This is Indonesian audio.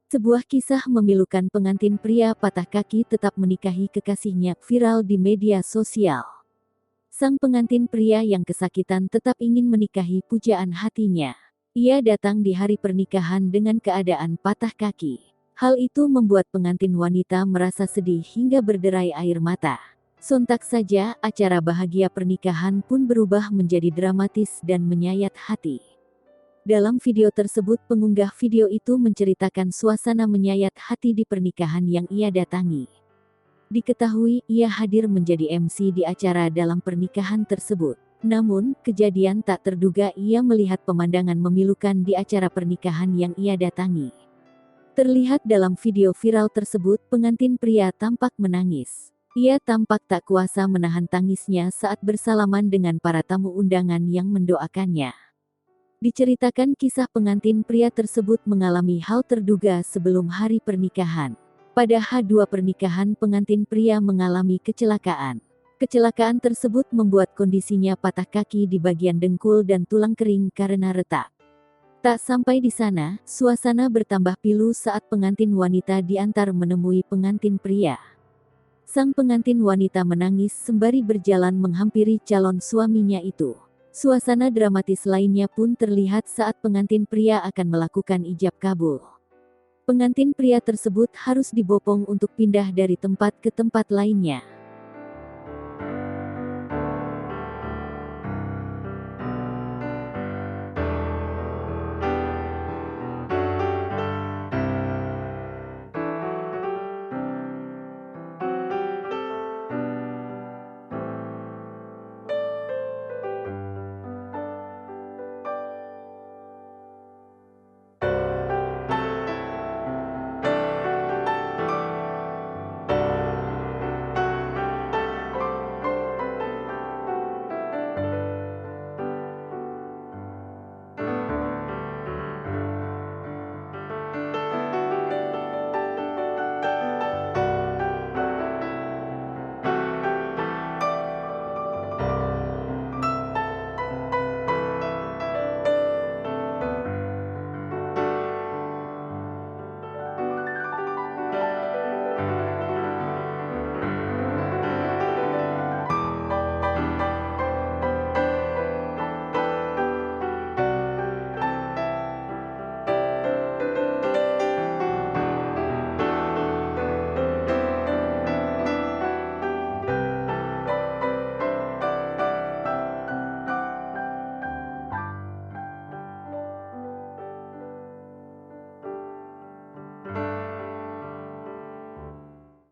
Sebuah kisah memilukan pengantin pria patah kaki tetap menikahi kekasihnya viral di media sosial. Sang pengantin pria yang kesakitan tetap ingin menikahi pujaan hatinya. Ia datang di hari pernikahan dengan keadaan patah kaki. Hal itu membuat pengantin wanita merasa sedih hingga berderai air mata. Sontak saja, acara bahagia pernikahan pun berubah menjadi dramatis dan menyayat hati. Dalam video tersebut pengunggah video itu menceritakan suasana menyayat hati di pernikahan yang ia datangi. Diketahui ia hadir menjadi MC di acara dalam pernikahan tersebut. Namun, kejadian tak terduga ia melihat pemandangan memilukan di acara pernikahan yang ia datangi. Terlihat dalam video viral tersebut pengantin pria tampak menangis. Ia tampak tak kuasa menahan tangisnya saat bersalaman dengan para tamu undangan yang mendoakannya. Diceritakan kisah pengantin pria tersebut mengalami hal terduga sebelum hari pernikahan. Pada H2 pernikahan pengantin pria mengalami kecelakaan. Kecelakaan tersebut membuat kondisinya patah kaki di bagian dengkul dan tulang kering karena retak. Tak sampai di sana, suasana bertambah pilu saat pengantin wanita diantar menemui pengantin pria. Sang pengantin wanita menangis sembari berjalan menghampiri calon suaminya itu. Suasana dramatis lainnya pun terlihat saat pengantin pria akan melakukan ijab kabul. Pengantin pria tersebut harus dibopong untuk pindah dari tempat ke tempat lainnya.